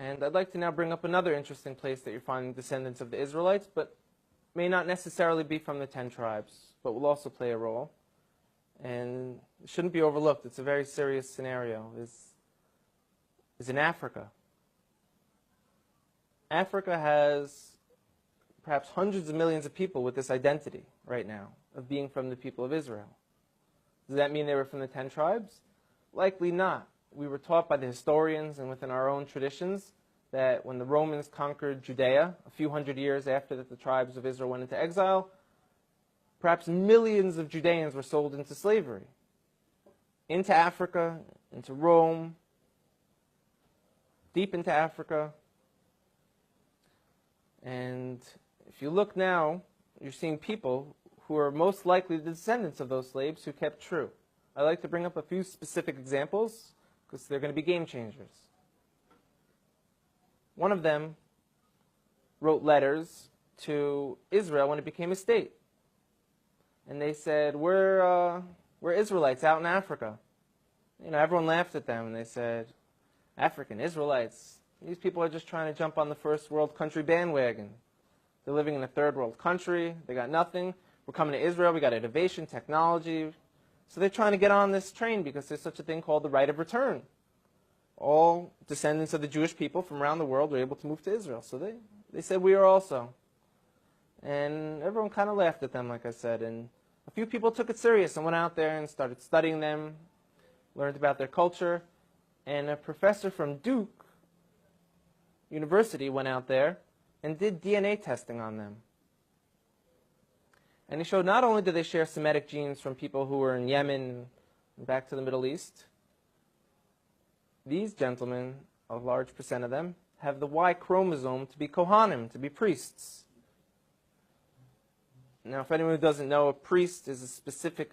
And I'd like to now bring up another interesting place that you're finding descendants of the Israelites, but may not necessarily be from the 10 tribes, but will also play a role. And it shouldn't be overlooked. It's a very serious scenario, is in Africa. Africa has perhaps hundreds of millions of people with this identity right now of being from the people of Israel. Does that mean they were from the 10 tribes? Likely not. We were taught by the historians and within our own traditions that when the Romans conquered Judea, a few hundred years after that the tribes of Israel went into exile, perhaps millions of Judeans were sold into slavery, into Africa, into Rome, deep into Africa. And if you look now, you're seeing people who are most likely the descendants of those slaves who kept true. I'd like to bring up a few specific examples because they're going to be game changers. One of them wrote letters to Israel when it became a state. And they said, we're Israelites out in Africa. You know, everyone laughed at them and they said, African Israelites, these people are just trying to jump on the first world country bandwagon. They're living in a third world country. They got nothing. We're coming to Israel. We got innovation, technology. So they're trying to get on this train because there's such a thing called the right of return. All descendants of the Jewish people from around the world were able to move to Israel. So they said we are also. And everyone kind of laughed at them, like I said. And a few people took it serious and went out there and started studying them, learned about their culture. And a professor from Duke University went out there and did DNA testing on them. And he showed not only did they share Semitic genes from people who were in Yemen and back to the Middle East, these gentlemen, a large percent of them, have the Y chromosome to be Kohanim, to be priests. Now, if anyone who doesn't know, a priest is a specific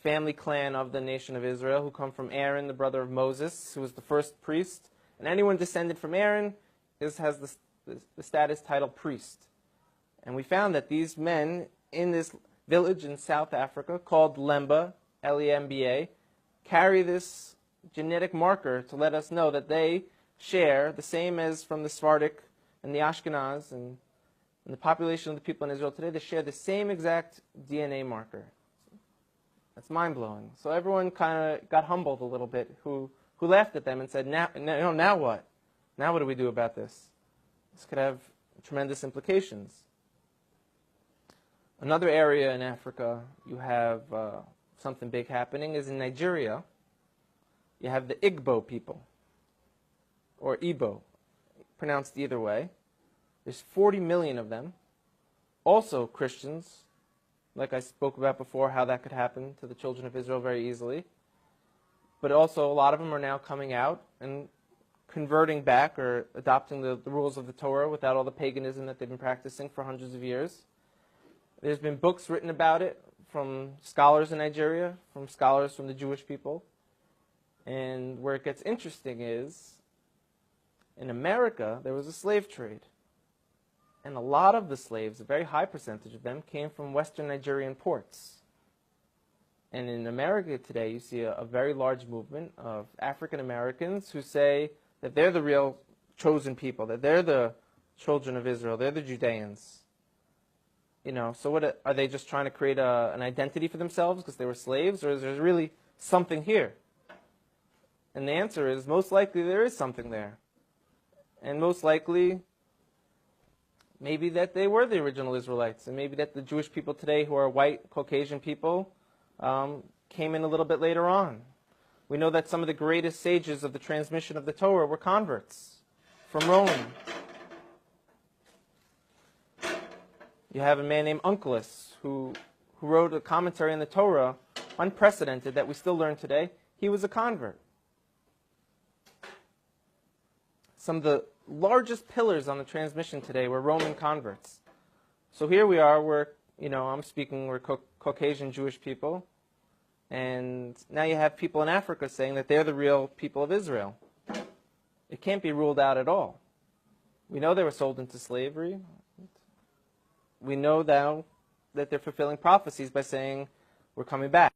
family clan of the nation of Israel who come from Aaron, the brother of Moses, who was the first priest. And anyone descended from Aaron has the status title priest. And we found that these men in this village in South Africa called Lemba, L-E-M-B-A, carry this genetic marker to let us know that they share the same as from the Sephardic and the Ashkenaz and the population of the people in Israel today. They share the same exact DNA marker. That's mind-blowing. So everyone kind of got humbled a little bit who laughed at them and said, now what? Now what do we do about this? This could have tremendous implications. Another area in Africa you have something big happening is in Nigeria. You have the Igbo people, or Igbo, pronounced either way. There's 40 million of them, also Christians, like I spoke about before, how that could happen to the children of Israel very easily. But also a lot of them are now coming out and converting back or adopting the rules of the Torah without all the paganism that they've been practicing for hundreds of years. There's been books written about it from scholars in Nigeria, from scholars from the Jewish people. And where it gets interesting is, in America, there was a slave trade. And a lot of the slaves, a very high percentage of them, came from Western Nigerian ports. And in America today, you see a very large movement of African Americans who say that they're the real chosen people, that they're the children of Israel, they're the Judeans. You know, so what are they just trying to create an identity for themselves because they were slaves, or is there really something here? And the answer is, most likely there is something there. And most likely, maybe that they were the original Israelites, and maybe that the Jewish people today who are white, Caucasian people came in a little bit later on. We know that some of the greatest sages of the transmission of the Torah were converts from Rome. You have a man named Onkelos who wrote a commentary on the Torah, unprecedented, that we still learn today. He was a convert. Some of the largest pillars on the transmission today were Roman converts. So here we are, we're Caucasian Jewish people, and now you have people in Africa saying that they're the real people of Israel. It can't be ruled out at all. We know they were sold into slavery. We know now that they're fulfilling prophecies by saying, we're coming back.